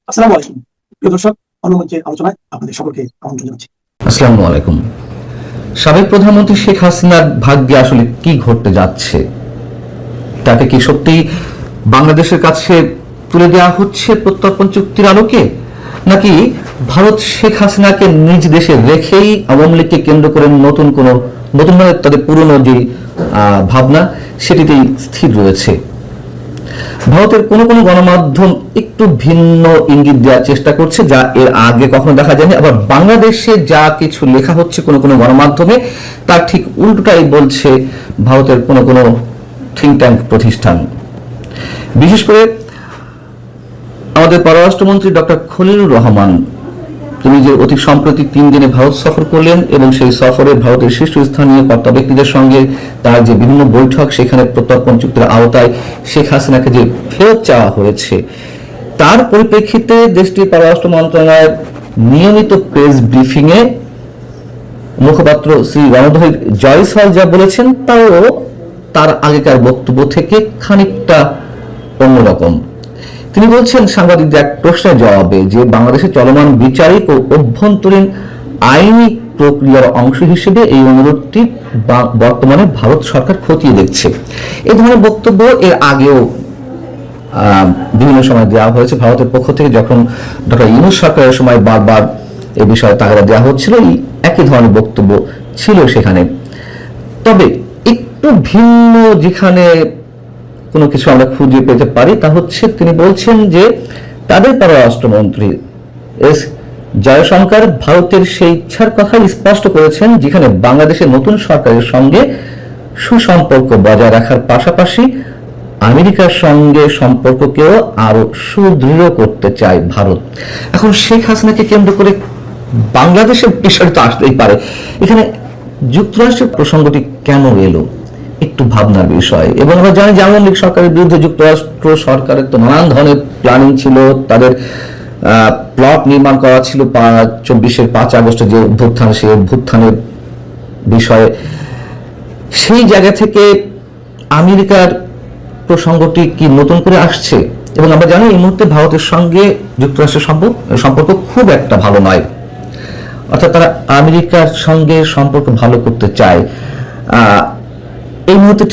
আসসালামু আলাইকুম প্রিয় দর্শক, অন্যমঞ্চের আলোচনায় আপনাদের সকলকে আমন্ত্রণ জানাচ্ছি। আসসালামু আলাইকুম। সাবেক প্রধানমন্ত্রী শেখ হাসিনার ভাগ্যে আসলে কি ঘটতে যাচ্ছে? তাকে কি সত্যি বাংলাদেশের কাছে তুলে দেওয়া হচ্ছে প্রত্যর্পণ চুক্তির আলোকে, নাকি ভারত শেখ হাসিনাকে নিজ দেশে রেখেই আওয়ামী লীগকে কেন্দ্র করে নতুন মানে তাদের পুরনো যে ভাবনা সেটিতেই স্থির রয়েছে? ভারতের কোন কোন গণমাধ্যম একটু ভিন্ন ইঙ্গিত দেওয়ার চেষ্টা করছে, যা এর আগে কখনো দেখা যায়নি। আবার বাংলাদেশে যা কিছু লেখা হচ্ছে কোন কোন গণমাধ্যমে, তার ঠিক উল্টোটাই বলছে ভারতের কোন কোন থিঙ্ক ট্যাঙ্ক প্রতিষ্ঠান। বিশেষ করে আমাদের পররাষ্ট্রমন্ত্রী ডক্টর খলিলুর রহমান, তিনি যে অতি সম্প্রতি 3 দিনে ভারত সফর করলেন এবং সেই সফরে ভারতের শীর্ষস্থানীয় কর্তা ব্যক্তিদের সঙ্গে তার যে বিভিন্ন বৈঠক, সেখানে প্রত্যর্পণ চুক্তির আওতায় শেখ হাসিনাকে যে ফেরত চাওয়া হয়েছে, তার পরিপ্রেক্ষিতে দেশটির পররাষ্ট্র মন্ত্রণালয়ের নিয়মিত প্রেস ব্রিফিং এ মুখপাত্র শ্রী রণধর জয়সওয়াল যা বলেছেন তাও তার আগেকার বক্তব্য থেকে খানিকটা অন্যরকম। তিনি বলছেন সাংবাদিকদের এক প্রশ্নের জবাবে যে বাংলাদেশের চলমান বিচারিক ও অভ্যন্তরীণ আইনি প্রক্রিয়ার অংশ হিসেবে এই অনুরোধটি বর্তমানে ভারত সরকার খতিয়ে দেখছে। এই ধরনের বক্তব্য এর আগেও বিভিন্ন সময় দেওয়া হয়েছে ভারতের পক্ষ থেকে। যখন ডক্টর ইউনূস সরকারের সময় বারবার এ বিষয়ে তাগাদা দেওয়া হচ্ছিল, এই একই ধরনের বক্তব্য ছিল সেখানে। তবে একটু ভিন্ন যেখানে কোনো কিছু আমরা খুঁজে পেতে পারি তা হচ্ছে, তিনি বলছেন যে তাদের পররাষ্ট্রমন্ত্রী এস জয়শঙ্কর ভারতের সেই ইচ্ছার কথা স্পষ্ট করেছেন যেখানে বাংলাদেশের নতুন সরকারের সঙ্গে সুসম্পর্ক বজায় রাখার পাশাপাশি আমেরিকার সঙ্গে সম্পর্ককেও আরো সুদৃঢ় করতে চায় ভারত। এখন শেখ হাসিনাকে কেন্দ্র করে বাংলাদেশের বিষয় তো আসতেই পারে। এখানে যুক্তরাষ্ট্রের প্রসঙ্গটি কেন এলো, একটু ভাবনার বিষয়। এবং আমরা জানি যে আওয়ামী লীগ সরকারের বিরুদ্ধে যুক্তরাষ্ট্র সরকারের তো নানান ধরনের প্ল্যানিং ছিল, তাদের প্লট নির্মাণ করা ছিল 24-এর 5 আগস্টে যে অভ্যুত্থান, সেই অভ্যুত্থানের বিষয়ে। সেই জায়গা থেকে আমেরিকার প্রসঙ্গটি কি নতুন করে আসছে? এবং আমরা জানি এই মুহূর্তে ভারতের সঙ্গে যুক্তরাষ্ট্রের সম্পর্ক খুব একটা ভালো নয়, অর্থাৎ তারা আমেরিকার সঙ্গে সম্পর্ক ভালো করতে চায়। এই মুহূর্তে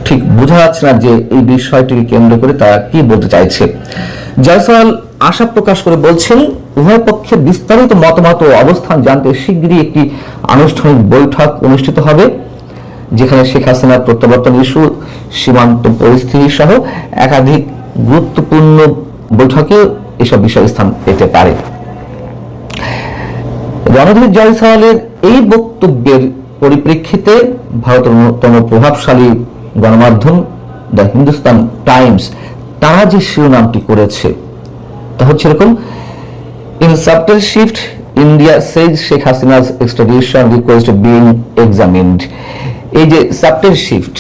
ঠিক বোঝা যাচ্ছে না যে এই বিষয়টিকে কেন্দ্র করে তারা কি বলতে চাইছে। জয়সওয়াল আশা প্রকাশ করে বলছেন উভয় পক্ষের বিস্তারিত মতামত ও অবস্থান জানতে শীঘ্রই একটি আনুষ্ঠানিক বৈঠক অনুষ্ঠিত হবে, যেখানে শেখ হাসিনার প্রত্যাবর্তন ইস্যু, সীমান্ত পরিস্থিতি সহ একাধিক গুরুত্বপূর্ণ বৈঠকে এসব বিষয় স্থান পেতে পারে। রণধর জয়সওয়ালের এই বক্তব্যের পরিপ্রেক্ষিতে ভারতের অন্যতম প্রভাবশালী গণমাধ্যম দ্য হিন্দুস্তান টাইমস তারা যে শিরোনামটি করেছে তা হচ্ছে এরকম: in subtle shift India Sage Sheikh Hasina's extradition request being examined. এই যে সাবটেল শিফট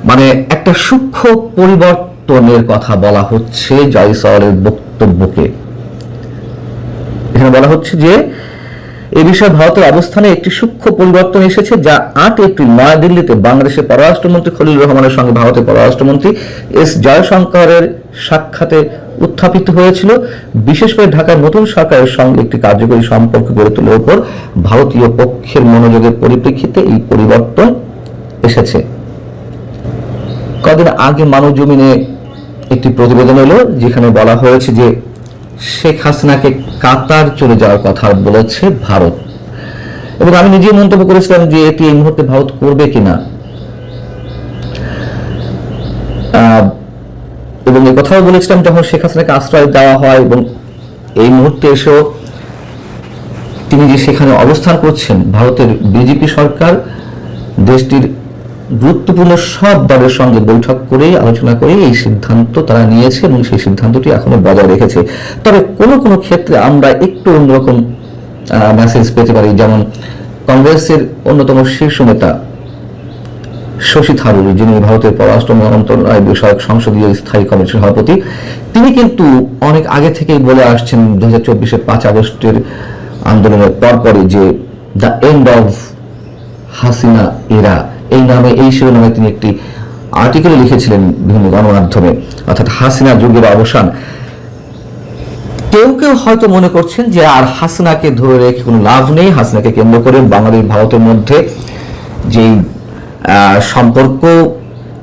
মানে একটা সূক্ষ্ম পরিবর্তনের কথা বলা হচ্ছে জয়সওয়ালের বক্তব্যকে। এখানে বলা হচ্ছে যে এই বিষয়ে ভারতের অবস্থানে একটি সূক্ষ্ম পরিবর্তন এসেছে, যা 8 এপ্রিল নয়াদিল্লিতে বাংলাদেশের পররাষ্ট্রমন্ত্রী খলিলুর রহমানের সঙ্গে ভারতের পররাষ্ট্রমন্ত্রী এস জয়শঙ্করের সাক্ষাতে উত্থাপিত হয়েছিল। বিশেষ করে ঢাকার নতুন সরকারের সঙ্গে একটি কার্যকরী সম্পর্ক গড়ে তোলার উপর ভারতীয় পক্ষের মনোযোগের পরিপ্রেক্ষিতে এই পরিবর্তন এসেছে। কদিন আগে মানবজমিনে একটি প্রতিবেদন এলো যেখানে বলা হয়েছে যে শেখ হাসিনাকে কাতার চলে যাওয়ার কথা বলেছে ভারত, এবং আমি নিজেই মন্তব্য করেছিলাম যে এটি এই মুহূর্তে ভারত করবে কিনা, এবং এই কথাও বলেছিলাম যখন শেখ হাসিনাকে আশ্রয় দেওয়া হয়। এবং এই মুহূর্তে এসেও তিনি যে সেখানে অবস্থান করছেন, ভারতের বিজেপি সরকার দেশটির গুরুত্বপূর্ণ সব দলের সঙ্গে বৈঠক করে আলোচনা করে এই সিদ্ধান্ত তারা নিয়েছে এবং সেই সিদ্ধান্তটি এখনো বজায় রেখেছে। তবে কোনো কোনো ক্ষেত্রে আমরা একটু অন্যরকম মেসেজ পেতে পারি। যেমন কংগ্রেসের অন্যতম শীর্ষ নেতা শশী থারুর, যিনি ভারতের পররাষ্ট্র মন্ত্রণালয় বিষয়ক সংসদীয় স্থায়ী কমিটির সভাপতি, তিনি কিন্তু অনেক আগে থেকেই বলে আসছেন 2024-এর 5 আগস্টের আন্দোলনের পরপরই যে দ্য এন্ড অফ হাসিনা এরা, এই নামে এই শিরোনামে তিনি একটি আর্টিকেল লিখেছিলেন বিভিন্ন গণমাধ্যমে, অর্থাৎ হাসিনা যুগের অবসান। কেউ কেউ হয়তো মনে করছেন যে আর হাসিনাকে ধরে রেখে কোনো লাভ নেই, হাসিনাকে কেন্দ্র করে বাংলাদেশ ভারতের মধ্যে যেই সম্পর্ক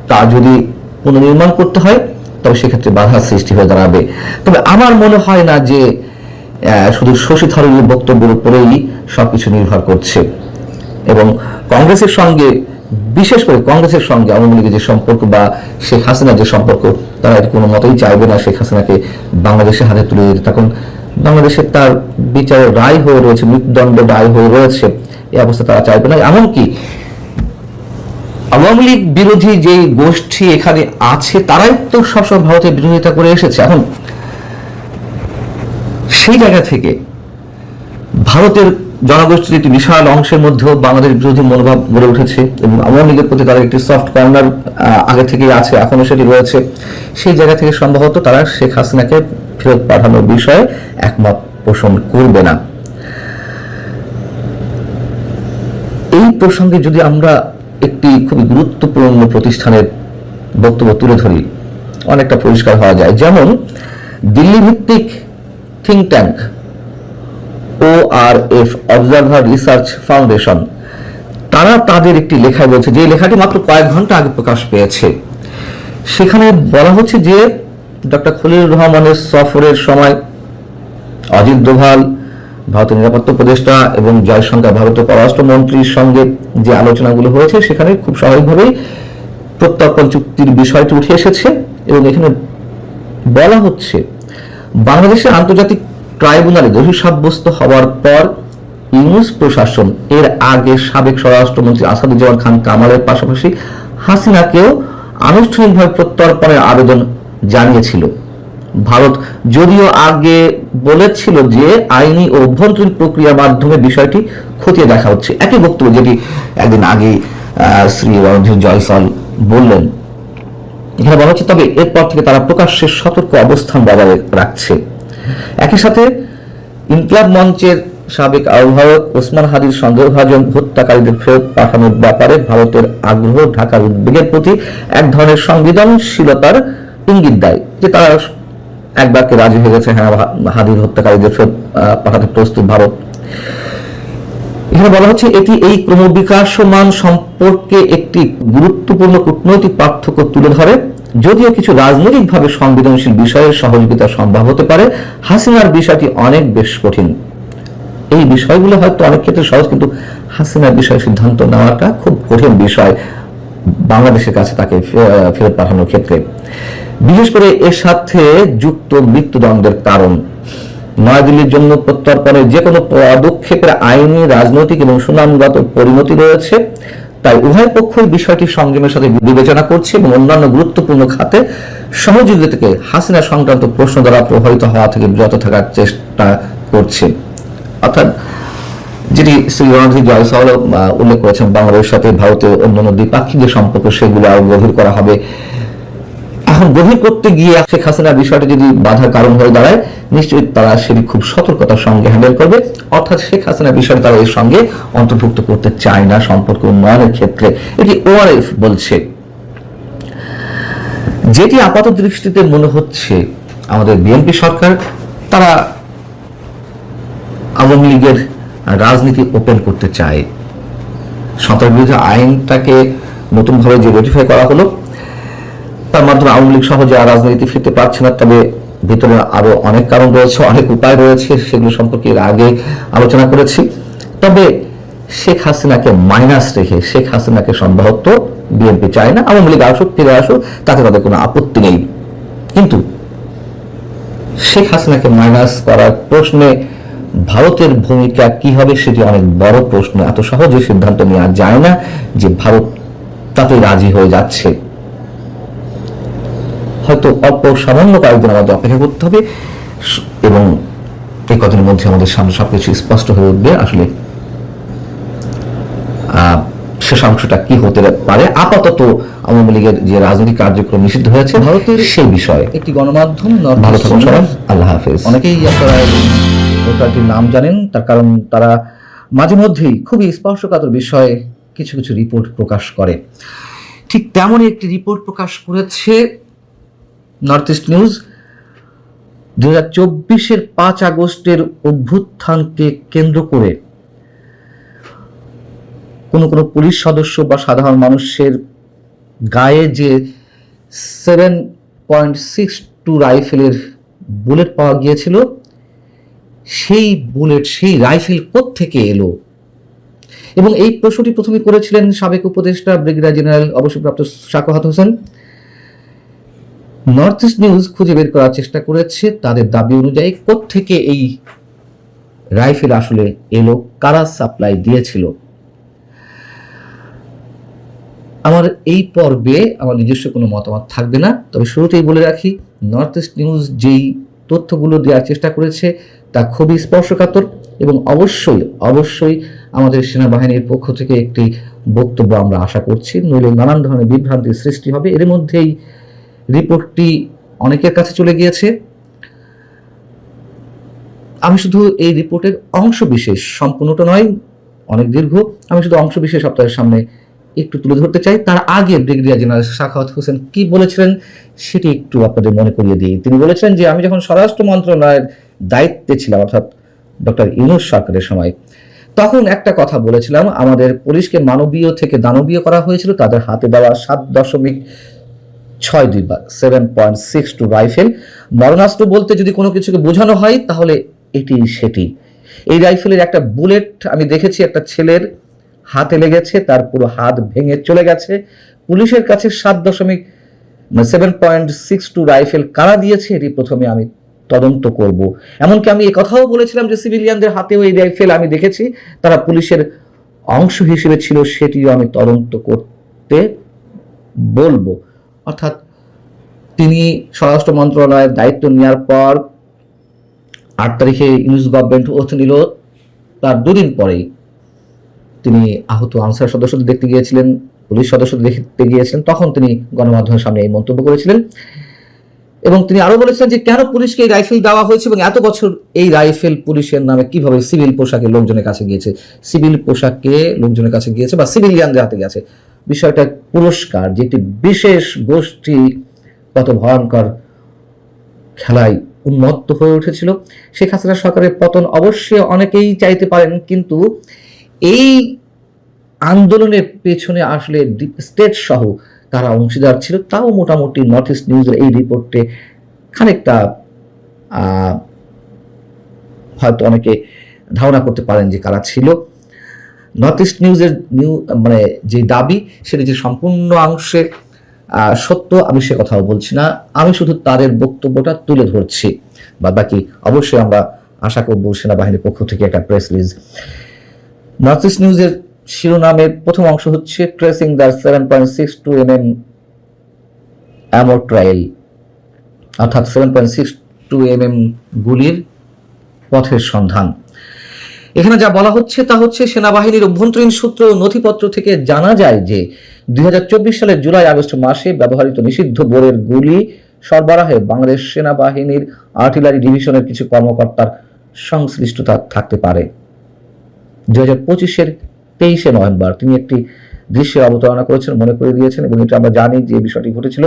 তা যদি পুনর্নির্মাণ করতে হয় তবে সেক্ষেত্রে বাধার সৃষ্টি হয়ে দাঁড়াবে। তবে আমার মনে হয় না যে শুধু শশী থারুরের বক্তব্যের উপরেই সবকিছু নির্ভর করছে। এবং কংগ্রেসের সঙ্গে, বিশেষ করে কংগ্রেসের সঙ্গে আওয়ামী লীগের যে সম্পর্ক বা শেখ হাসিনার যে সম্পর্ক, তারা কোনো মতেই চাইবে না শেখ হাসিনাকে বাংলাদেশের হাতে তুলে দিতে। তখন বাংলাদেশে তার বিচারের রায় হয়ে রয়েছে, মৃত্যুদণ্ডের রায় হয়ে রয়েছে, এই অবস্থা তারা চাইবে না। এমনকি আওয়ামী লীগ বিরোধী যে গোষ্ঠী এখানে আছে তারাই তো সবসময় ভারতের বিরোধিতা করে এসেছে। এখন সেই জায়গা থেকে ভারতের জনগোষ্ঠীর একটি বিশাল অংশের মধ্যেও বাংলাদেশ বিরোধী মনোভাব গড়ে উঠেছে এবং আওয়ামী লীগের প্রতি তাদের একটি সফট কর্নার আগে থেকেই আছে, এখনো সেটি রয়েছে। সেই জায়গা থেকে সম্ভবত তারা শেখ হাসিনাকে ফেরত পাঠানোর বিষয়ে একমত পোষণ করবে না। এই প্রসঙ্গে যদি আমরা একটি খুবই গুরুত্বপূর্ণ প্রতিষ্ঠানের বক্তব্য তুলে ধরি, অনেকটা পরিষ্কার হওয়া যায়। যেমন দিল্লি ভিত্তিক think tank ORF, observer research foundation, তারা তাদের একটি লেখায় বলছে, যে লেখাটি মাত্র কয়েক ঘন্টা আগে প্রকাশ পেয়েছে। সেখানে বলা হচ্ছে যে ডক্টর খলিলুর রহমানের সফরের সময় অজিত দোভাল, ভারতের নিরাপত্তা উপদেষ্টা এবং জয়শঙ্কর ভারতের পররাষ্ট্রমন্ত্রীর সঙ্গে যে আলোচনাগুলো হয়েছে সেখানে খুব স্বাভাবিকভাবেই প্রত্যর্পণ চুক্তির বিষয়টি উঠে এসেছে। এবং এখানে বলা হচ্ছে বাংলাদেশের আন্তর্জাতিক ট্রাইব্যুনালে দোষী সাব্যস্ত হওয়ার পর ইউনূস প্রশাসন এর আগে সাবেক স্বরাষ্ট্রমন্ত্রী আসাদুজ্জামান খান কামালের পাশাপাশি হাসিনাকেও আনুষ্ঠানিকভাবে প্রত্যর্পণের আবেদন জানিয়েছিল। ভারত যদিও আগে বলেছিল যে আইনি ও অভ্যন্তরীণ প্রক্রিয়ার মাধ্যমে বিষয়টি খতিয়ে দেখা হচ্ছে, একই বক্তব্য যেটি একদিন আগে শ্রী রণধীর জয়সওয়াল বললেন। এখানে বলা হচ্ছে তবে এরপর থেকে তারা প্রকাশ্যে সতর্ক অবস্থান বজায় রাখছে। একই সাথে ইনকিলাব মঞ্চের সাবেক আহ্বায়ক ওসমান হাদির সন্দেহভাজন হত্যাকারীদের ফেরত পাঠানোর ব্যাপারে ভারতের আগ্রহ ঢাকার উদ্বেগের প্রতি এক ধরনের সংবেদনশীলতার ইঙ্গিত দেয়, যে তারা এক বাক্যে রাজি হয়ে গেছে, হ্যাঁ হাদির হত্যাকারীদের ফেরত পাঠাতে প্রস্তুত ভারত। এখানে বলা হচ্ছে এটি এই ক্রমবিকাশমান সম্পর্কে একটি গুরুত্বপূর্ণ কূটনৈতিক পার্থক্য তুলে ধরে। যদিও কিছু রাজনৈতিকভাবে সংবেদনশীল বিষয়ের সহযোগিতা সম্ভব হতে পারে, হাসিনার বিষয়টি অনেক বেশ কঠিন। এই বিষয়গুলো হয়তো অনেক ক্ষেত্রে সহজ, কিন্তু হাসিনার বিষয়ে সিদ্ধান্ত নেওয়াটা খুব কঠিন বিষয় বাংলাদেশের কাছে তাকে ফেরত পাঠানোর ক্ষেত্রে। বিশেষ করে এর সাথে যুক্ত মৃত্যুদণ্ডের কারণ। নয়াদিল্লির জন্য প্রত্যর্পণের যে কোনো পদক্ষেপের আইনি, রাজনৈতিক এবং সুনামগত পরিণতি রয়েছে, তাই উভয় পক্ষই বিষয়টি সংযমের সাথে বিবেচনা করছে এবং অন্যান্য গুরুত্বপূর্ণ খাতে সহযোগিতাকে হাসিনা সংক্রান্ত প্রশ্ন দ্বারা প্রভাবিত হওয়া থেকে বিরত থাকার চেষ্টা করছে। অর্থাৎ যেটি শ্রী রণধীর জয়সওয়াল উল্লেখ করেছেন, বাংলাদেশের সাথে ভারতের অন্যান্য দ্বিপাক্ষিক যে সম্পর্ক সেগুলো আরো গভীর করা হবে। এখন গভীর করতে গিয়ে শেখ হাসিনার বিষয়টা যদি বাধার কারণ হয়ে দাঁড়ায়, নিশ্চয়ই তারা সেটি খুব সতর্কতার সঙ্গে হ্যান্ডেল করবে। অর্থাৎ শেখ হাসিনার বিষয়টা তারা এর সঙ্গে অন্তর্ভুক্ত করতে চায় না সম্পর্ক উন্নয়নের ক্ষেত্রে, এটি ORF বলছে। যেটি আপাত দৃষ্টিতে মনে হচ্ছে আমাদের বিএনপি সরকার তারা আওয়ামী লীগের রাজনীতি ওপেন করতে চায়। সন্ত্রাস বিরোধী আইনটাকে নতুনভাবে যে রেটিফাই করা হলো তার মাধ্যমে আওয়ামী লীগ সহজে আর রাজনীতি ফিরতে পারছে না। তবে ভিতরে আরো অনেক কারণ রয়েছে, অনেক উপায় রয়েছে, সেগুলো সম্পর্কে এর আগে আলোচনা করেছি। তবে শেখ হাসিনাকে মাইনাস রেখে শেখ হাসিনাকে সম্ভবত বিএনপি চায় না। আওয়ামী লীগ আসুক, ফিরে আসুক, তাতে তাদের কোনো আপত্তি নেই, কিন্তু শেখ হাসিনাকে মাইনাস করার প্রশ্নে ভারতের ভূমিকা কি হবে সেটি অনেক বড় প্রশ্ন। এত সহজে সিদ্ধান্ত নেওয়া যায় না যে ভারত তাতে রাজি হয়ে যাচ্ছে। হয়তো অল্প সামান্য কয়েকদিন আমাদের অপেক্ষা করতে হবে এবং এই কদিনের মধ্যে আমাদের সামনে সবকিছু স্পষ্ট হয়ে উঠবে আসলে শেষ অংশটা কি হতে পারে। আপাতত আওয়ামী লীগের যে রাজনৈতিক কার্যক্রম নিষিদ্ধ হয়েছে ভারতের সেই বিষয়ে একটি গণমাধ্যম ভালো থাকুন সবাই, আল্লাহ হাফেজ। অনেকেই আপনারা ভোটারটির নাম জানেন, তার কারণ তারা মাঝে মধ্যেই খুবই স্পর্শকাতর বিষয়ে কিছু কিছু রিপোর্ট প্রকাশ করে। ঠিক তেমনই একটি রিপোর্ট প্রকাশ করেছে নর্থ ইস্ট নিউজ। 2024-এর 5 আগস্টের অভ্যুত্থানকে কেন্দ্র করে কোনো পুলিশ সদস্য বা সাধারণ মানুষের গায়ে যে 7.62 রাইফেলের বুলেট পাওয়া গিয়েছিল, সেই বুলেট, সেই রাইফেল কোত্থেকে এলো, এবং এই প্রশ্নটি প্রথমে করেছিলেন সাবেক উপদেষ্টা ব্রিগেডিয়ার জেনারেল অবসরপ্রাপ্ত Sakhawat Hossain. North east news খুঁজে বের করার চেষ্টা করেছে তাদের দাবি অনুযায়ী কোত্থেকে এই রাইফেল আসলে এলো, কারা সাপ্লাই দিয়েছিল। আমার এই পর্বে আমার নিজস্ব কোনো মতামত থাকবে না, তবে শুরুতেই বলে রাখি, নর্থ ইস্ট নিউজ যেই তথ্যগুলো দেওয়ার চেষ্টা করেছে তা খুবই স্পর্শকাতর, এবং অবশ্যই আমাদের সেনাবাহিনীর পক্ষ থেকে একটি বক্তব্য আমরা আশা করছি, নইলে নানান ধরনের বিভ্রান্তির সৃষ্টি হবে। এর মধ্যেই রিপোর্টটি অনেকের কাছে চলে গিয়েছে। আমি শুধু এই রিপোর্টের অংশ বিশেষ, সম্পূর্ণটা নয়, অনেক দীর্ঘ, আমি শুধু অংশ বিশেষ আপনাদের সামনে একটু তুলে ধরতে চাই। তার আগে ব্রিগেডিয়ার জেনারেল সাখাওয়াত হোসেন কি বলেছিলেন সেটি একটু আপনাদের মনে করিয়ে দিই। তিনি বলেছিলেন যে, আমি যখন স্বরাষ্ট্র মন্ত্রণালয়ের দায়িত্বে ছিলাম, অর্থাৎ ডক্টর ইউনূস সরকারের সময়, তখন একটা কথা বলেছিলাম, আমাদের পুলিশকে মানবীয় থেকে দানবীয় করা হয়েছিল। তাদের হাতে দেওয়া 7.62 বা 7.62 রাইফেল, মরণাস্ত্র বলতে যদি কোনো কিছুকে বোঝানো হয় তাহলে এটি সেটি। এই রাইফেলের একটা বুলেট আমি দেখেছি একটা ছেলের হাতে লেগেছে, তার পুরো হাত ভেঙে চলে গেছে। পুলিশের কাছে 7.62 রাইফেল কারা দিয়েছে এটি প্রথমে আমি তদন্ত করব। এমনকি আমি কথাও বলেছিলাম যে সিভিলিয়ানদের হাতেও এই রাইফেল আমি দেখেছি, তারা পুলিশের অংশ হিসেবে ছিল, সেটিও আমি তদন্ত করতে বলবো। অর্থাৎ তিনি স্বরাষ্ট্র মন্ত্রণালয়ের দায়িত্ব নেওয়ার পর 8 তারিখে ইউনূস গভর্নমেন্ট ওথ নিল, তার দুদিন পরেই তিনি আহত আনসার সদস্যদের দেখতে গিয়েছিলেন, পুলিশ সদস্যদের দেখতে গিয়েছিলেন। তখন তিনি গণমাধ্যমের সামনে এই মন্তব্য করেছিলেন, এবং তিনি আরো বলেছিলেন যে কেন পুলিশকে এই রাইফেল দেওয়া হয়েছে এবং এত বছর এই রাইফেল পুলিশের নামে কিভাবে সিভিল পোশাকে লোকজনের কাছে গিয়েছে, বা সিভিলিয়ানদের হাতে গেছে। বিষয়টা পুরস্কার, যে একটি বিশেষ গোষ্ঠী কত ভয়ঙ্কর খেলায় উন্মত্ত হয়ে উঠেছিল। শেখ হাসিনা সরকারের পতন অবশ্যই অনেকেই চাইতে পারেন, কিন্তু এই আন্দোলনের পেছনে আসলে ডিপ স্টেট সহ কারা অংশীদার ছিল তাও মোটামুটি নর্থ ইস্ট নিউজের এই রিপোর্টে খানিকটা হয়তো অনেকে ধারণা করতে পারেন যে কারা ছিল। নর্থ ইস্ট নিউজের মানে যে দাবি সেটা যে সম্পূর্ণ অংশে সত্য আমি সে কথাও বলছি না, আমি শুধু তাদের বক্তব্যটা তুলে ধরছি। বাকি অবশ্যই আমরা আশা করব সেনাবাহিনীর পক্ষ থেকে একটা প্রেস রিলিজ। নর্থ ইস্ট নিউজের শিরোনামের প্রথম অংশ হচ্ছে ট্রেসিং দ্য 7.62 mm অ্যামোট্রাইল, অর্থাৎ 7.62 mm গুলির পথের সন্ধান। এখানে যা বলা হচ্ছে তা হচ্ছে সেনাবাহিনীর অভ্যন্তরীণ সূত্র ও নথিপত্র থেকে জানা যায় যে 2024 সালের জুলাই আগস্ট মাসে ব্যবহৃত নিষিদ্ধ বোরের গুলি সরবরাহে বাংলাদেশ সেনাবাহিনীর আর্টিলারি ডিভিশনের কিছু কর্মকর্তার সংশ্লিষ্টতা থাকতে পারে। 2025-এর 23 নভেম্বর তিনি একটি দৃশ্যের অবতারণা করেছেন, মনে করে দিয়েছেন, এবং এটা আমরা জানি যে বিষয়টি ঘটেছিল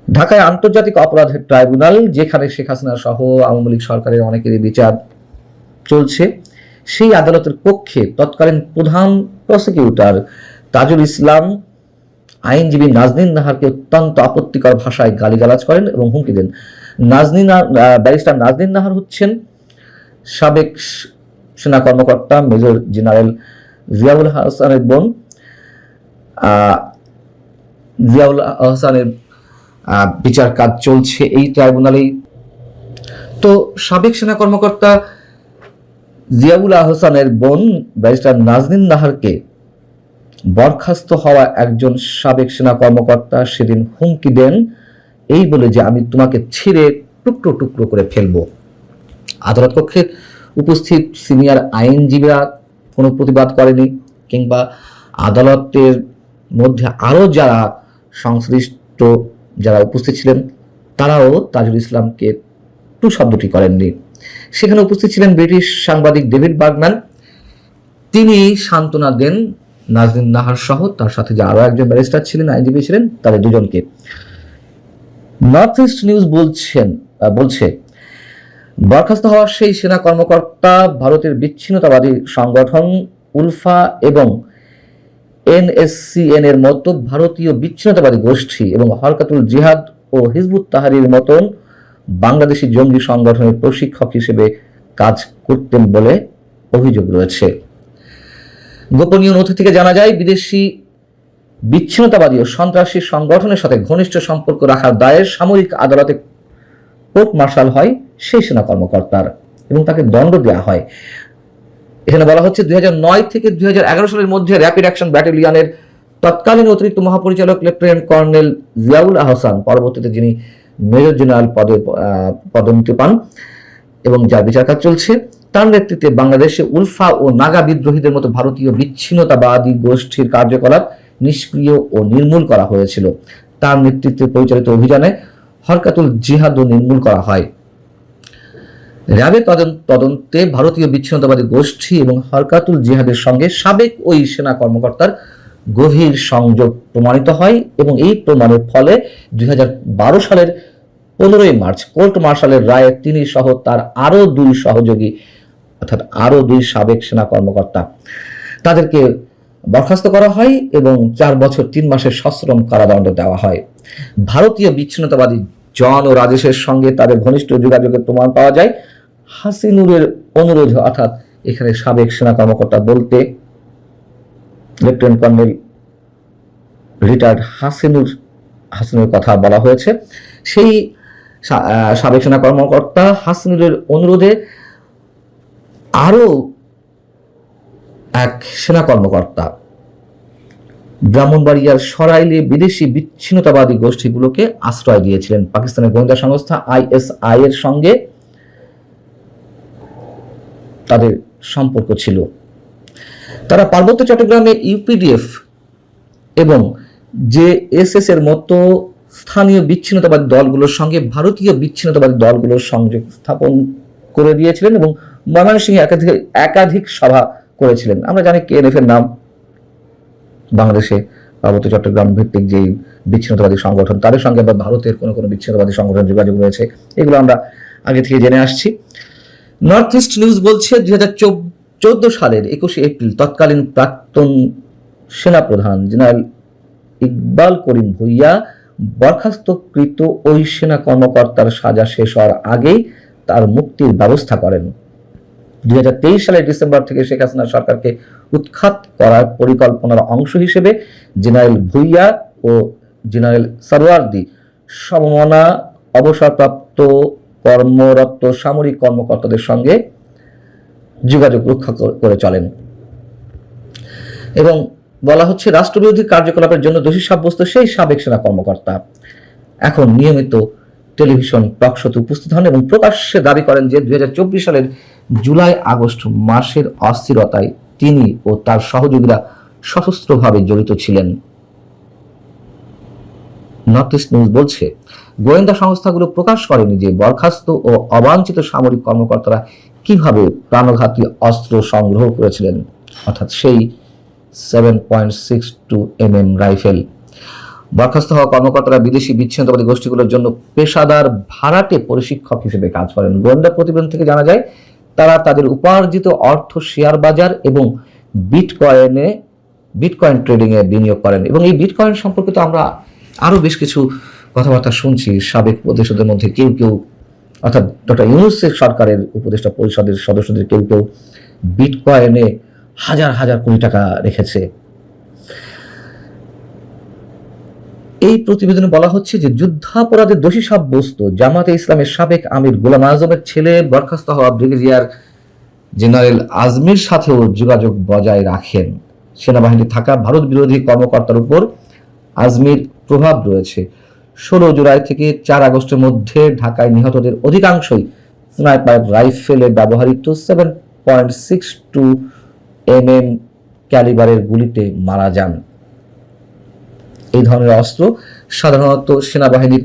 ঢাকায় আন্তর্জাতিক অপরাধের ট্রাইব্যুনাল, যেখানে শেখ হাসিনা সহ আওয়ামী লীগ সরকারের অনেকেরই বিচার চলছে। সেই আদালতের কক্ষে তৎকালীন প্রধান প্রসিকিউটর তাজুল ইসলাম আইনজীবী নাজনীন নাহারকে অত্যন্ত আপত্তিকর ভাষায় গালিগালাজ করেন এবং হুমকি দেন। ব্যারিস্টার নাজনীন নাহার হচ্ছেন সাবেক সেনা কর্মকর্তা মেজর জেনারেল জিয়াউল হাসানের বোন। জিয়াউল হাসানের বিচার কাজ চলছে এই ট্রাইব্যুনালেই। তো সাবেক সেনা কর্মকর্তা জিয়াউল হাসানের বোন ব্যারিস্টার নাজনীন নাহারকে বরখাস্ত হওয়া একজন সাবেক সেনা কর্মকর্তা সেদিন হুমকি দেন এই বলে যে আমি তোমাকে ছিঁড়ে টুকরো টুকরো করে ফেলবো। আদালত কক্ষে উপস্থিত সিনিয়র আইনজীবীরা কোনো প্রতিবাদ করেনি, কিংবা আদালতের মধ্যে আরও যারা সংশ্লিষ্ট যারা উপস্থিত ছিলেন তারাও তাজুল ইসলামকে টু শব্দটি করেননি। সেখানে উপস্থিত ছিলেন ব্রিটিশ সাংবাদিক ডেভিড বার্গম্যান, তিনি সান্ত্বনা দেন নাজনীন নাহার সহ তার সাথে যে আরো একজন ব্যারিস্টার ছিলেন, আইনজীবী ছিলেন, তাদের দুজনকে। নর্থ ইস্ট নিউজ বলছেন বলছে, বরখাস্ত হওয়া সেই সেনা কর্মকর্তা ভারতের বিচ্ছিন্নতাবাদী সংগঠন উলফা এবং NSCN এর মতো ভারতীয় বিচ্ছিন্নতাবাদী গোষ্ঠী এবং হরকাতুল জিহাদ ও হিজবুত তাহরির মতন বাংলাদেশি জঙ্গি সংগঠনের প্রশিক্ষক হিসেবে কাজ করতেন বলে অভিযোগ রয়েছে। গোপনীয় নথি থেকে জানা যায়, বিদেশি বিচ্ছিন্নতাবাদী ও সন্ত্রাসী সংগঠনের সাথে ঘনিষ্ঠ সম্পর্ক রাখার দায়ে সামরিক আদালতে কোর্ট মার্শাল হয় সেই সেনা কর্মকর্তার এবং তাকে দণ্ড দেওয়া হয়। এখানে বলা হচ্ছে 2009 থেকে 2011 সালের মধ্যে র্যাপিড অ্যাকশন ব্যাটালিয়নের তৎকালীন অতিরিক্ত মহাপরিচালক লেফটেন্যান্ট কর্নেল জিয়াউল আহসান, পরবর্তীতে যিনি মেজর জেনারেল পদে পদোন্নতি পান এবং যার বিচার কাজ চলছে, তার নেতৃত্বে বাংলাদেশে উলফা ও নাগা বিদ্রোহীদের মতো ভারতীয় বিচ্ছিন্নতাবাদী গোষ্ঠীর কার্যকলাপ নিষ্ক্রিয় ও নির্মূল করা হয়েছিল। তার নেতৃত্বে পরিচালিত অভিযানে হরকাতুল জিহাদও নির্মূল করা হয়। র্যাবের তদন্তে ভারতীয় বিচ্ছিন্নতাবাদী গোষ্ঠী এবং হরকাতুল জিহাদের সঙ্গে সাবেক ওই সেনা কর্মকর্তার গভীর সংযোগ প্রমাণিত হয় এবং এই প্রমাণের ফলে 2012 সালের 15 মার্চ কোর্ট মার্শালের রায়ে তিনি সহ তার আরো 2 সহযোগী অর্থাৎ আরো 2 সাবেক সেনা কর্মকর্তা তাদেরকে বরখাস্ত করা হয় এবং 4 বছর 3 মাসের সশ্রম কারাদণ্ড দেওয়া হয়। ভারতীয় বিচ্ছিন্নতাবাদী জন ও রাজেশের সঙ্গে তাদের ঘনিষ্ঠ যোগাযোগের প্রমাণ পাওয়া যায় হাসিনুরের অনুরোধ, অর্থাৎ এখানে সাবেক সেনা কর্মকর্তা বলতে লেফটেন্যান্ট কর্নেল রিটায়ার্ড হাসিনুর কথা বলা হয়েছে। সেই সাবেক সেনা কর্মকর্তা হাসিনুরের অনুরোধে আরো এক সেনা কর্মকর্তা ব্রাহ্মণবাড়িয়ার সরাইলে বিদেশি বিচ্ছিন্নতাবাদী গোষ্ঠীগুলোকে আশ্রয় দিয়েছিলেন। পাকিস্তানের গোয়েন্দা সংস্থা ISI এর সঙ্গে তাদের সম্পর্ক ছিল। তারা পার্বত্য চট্টগ্রামে UPDF এবং JSS এর মতো স্থানীয় বিচ্ছিন্নতাবাদী দলগুলোর সঙ্গে ভারতীয় বিচ্ছিন্নতাবাদী দলগুলোর সংযোগ স্থাপন করে দিয়েছিলেন এবং ময়মনসিংহে একাধিক সভা করেছিলেন। আমরা জানি KNF এর নাম, বাংলাদেশে পার্বত্য চট্টগ্রাম ভিত্তিক যে বিচ্ছিন্নতাবাদী সংগঠন, তাদের সঙ্গে আবার ভারতের কোনো বিচ্ছিন্নতাবাদী সংগঠনের যোগাযোগ রয়েছে, এগুলো আমরা আগে থেকে জেনে আসছি। নর্থ ইস্ট নিউজ বলছে 2014 সালের 21 এপ্রিল তৎকালীন প্রাক্তন সেনাপ্রধান জেনারেল ইকবাল করিম ভুইয়া বরখাস্তকৃত ওই সেনা কর্মকর্তার সাজা শেষ হওয়ার আগেই তার মুক্তির ব্যবস্থা করেন। 2023 সালের ডিসেম্বর থেকে শেখ হাসিনা সরকারকে উৎখাত করার পরিকল্পনার অংশ হিসেবে জেনারেল ভুইয়া ও জেনারেল সরওয়ার্দী সমমনা অবসরপ্রাপ্ত কর্মরত সামরিক কর্মকর্তাদের সঙ্গে যোগাযোগ রক্ষা করে চলেন এবং বলা হচ্ছে রাষ্ট্রবিরোধী কার্যকলাপের জন্য দোষী সাব্যস্ত সেই সাবেক সেনা কর্মকর্তা এখন নিয়মিত টেলিভিশন টকশোতে উপস্থিত হন এবং প্রকাশ্যে দাবি করেন যে 2024 সালের জুলাই আগস্ট মাসের অস্থিরতায় তিনি ও তার সহযোগীরা সশস্ত্রভাবে জড়িত ছিলেন। নর্থ ইস্ট নিউজ বলছে, গোয়েন্দা সংস্থাগুলো প্রকাশ করেনি যে বরখাস্ত ও অবাঞ্ছিত সামরিক কর্মকর্তারা কিভাবে প্রাণঘাতী অস্ত্র সংগ্রহ করেছিলেন, অর্থাৎ সেই 7.62 mm রাইফেল। বরখাস্ত হওয়া কর্মকর্তারা বিদেশি বিচ্ছিন্নতাবাদী গোষ্ঠীগুলোর জন্য পেশাদার ভাড়াটে প্রশিক্ষক হিসেবে কাজ করেন। গোয়েন্দা প্রতিবেদন থেকে জানা যায় তারা তাদের উপার্জিত অর্থ শেয়ার বাজার এবং বিটকয়েন ট্রেডিং এ বিনিয়োগ করেন এবং এই বিটকয়েন সম্পর্কিত আমরা আরো বেশ কিছু কথাবার্তা শুনছি। সাবেক উপদেষ্টাদের মধ্যে কেউ কেউ, অর্থাৎ ডক্টর ইউনূসের সরকারের উপদেষ্টা পরিষদের সদস্যদের কেউ কেউ বিটকয়েনে হাজার হাজার কোটি টাকা রেখেছে। এই প্রতিবেদনে বলা হচ্ছে যে যুদ্ধাপরাধের দোষী সাব্যস্ত জামাতে ইসলামের সাবেক আমির গোলাম আজমের ছেলে বরখাস্ত হওয়া ব্রিগেডিয়ার জেনারেল আজমির সাথেও যোগাযোগ বজায় রাখেন। সেনাবাহিনী থাকা ভারত বিরোধী কর্মকর্তার উপর আজমির প্রভাব রয়েছে। 16 জুলাই থেকে 4 আগস্টের মধ্যে ঢাকায় নিহতদের অধিকাংশই স্নাইপার রাইফেলে ব্যবহৃত 7.62 mm ক্যালিবারের গুলিতে মারা যান। এই ধরনের অস্ত্র সাধারণত সেনাবাহিনীর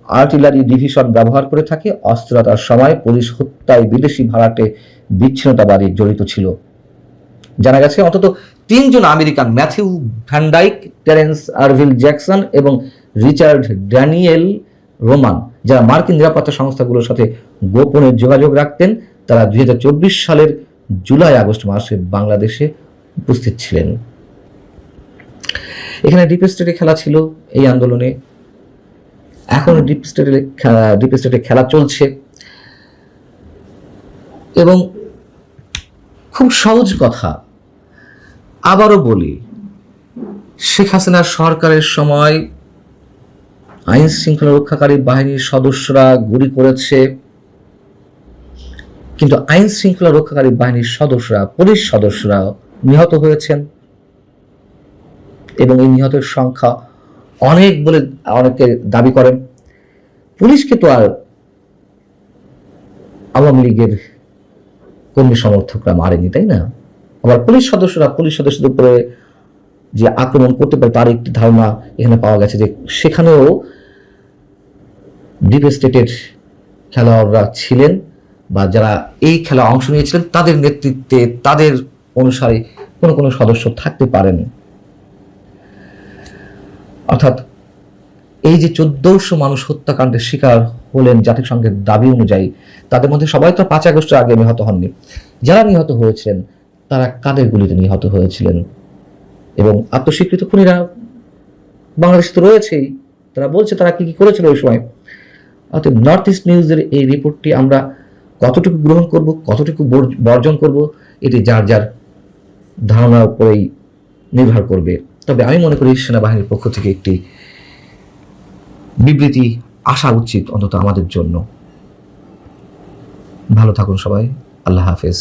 আর্টিলারি ডিভিশন ব্যবহার করে থাকে। অস্থিরতার সময় পুলিশ হত্যায় বিদেশি ভাড়াটে বিচ্ছিন্নতাবাদী জড়িত ছিল। জানা গেছে অন্তত 3 জন American, Matthew VanDyke, Terence আরভিল Jackson এবং রিচার্ড ড্যানিয়েল রোমান যারা মার্কিন নিরাপত্তা সংস্থাগুলোর সাথে গোপনে যোগাযোগ রাখতেন, তারা 2024 সালের জুলাই আগস্ট মাসে বাংলাদেশে উপস্থিত ছিলেন। এখানে ডিপ স্টেটের খেলা ছিল এই আন্দোলনে, এখনো ডিপ স্টেটের খেলা চলছে। এবং খুব সহজ কথা আবারও বলি, শেখ হাসিনার সরকারের সময় আইন শৃঙ্খলা রক্ষাকারী বাহিনীর সদস্যরা গুলি করেছে, কিন্তু আইন শৃঙ্খলা রক্ষাকারী বাহিনীর সদস্যরা, পুলিশ সদস্যরা নিহত হয়েছেন এবং এই নিহতের সংখ্যা অনেক বলে অনেকে দাবি করেন। পুলিশকে তো আর আওয়ামী লীগের কর্মী সমর্থকরা মারেনি, তাই না? আবার পুলিশ সদস্যদের উপরে যে আক্রমণ করতে পারে তার একটি ধারণা এখানে পাওয়া গেছে, যে সেখানেও ডিপ স্টেটের খেলোয়াড়রা ছিলেন বা যারা এই খেলা অংশ নিয়েছিলেন তাদের নেতৃত্বে, তাদের অনুসারে কোনো সদস্য থাকতে পারেন। অর্থাৎ এই যে 1400 মানুষ হত্যাকাণ্ডের শিকার হলেন জাতিসংঘের দাবি অনুযায়ী, তাদের মধ্যে সবাই তো 5 আগস্টের আগে নিহত হননি। যারা নিহত হয়েছিলেন তারা কাদের গুলিতে নিহত হয়েছিলেন? এবং আত্মস্বীকৃত খুনিরা বাংলাদেশে তো রয়েছেই, তারা বলছে তারা কি করেছিল ওই সময়। অর্থাৎ নর্থ ইস্ট নিউজের এই রিপোর্টটি আমরা কতটুকু গ্রহণ করব, কতটুকু বর্জন করব, এটি যার যার ধারণার উপরেই নির্ভর করবে। তবে আমি মনে করি সেনাবাহিনীর পক্ষ থেকে একটি বিবৃতি আসা উচিত অন্তত আমাদের জন্য। ভালো থাকুন সবাই, আল্লাহ হাফেজ।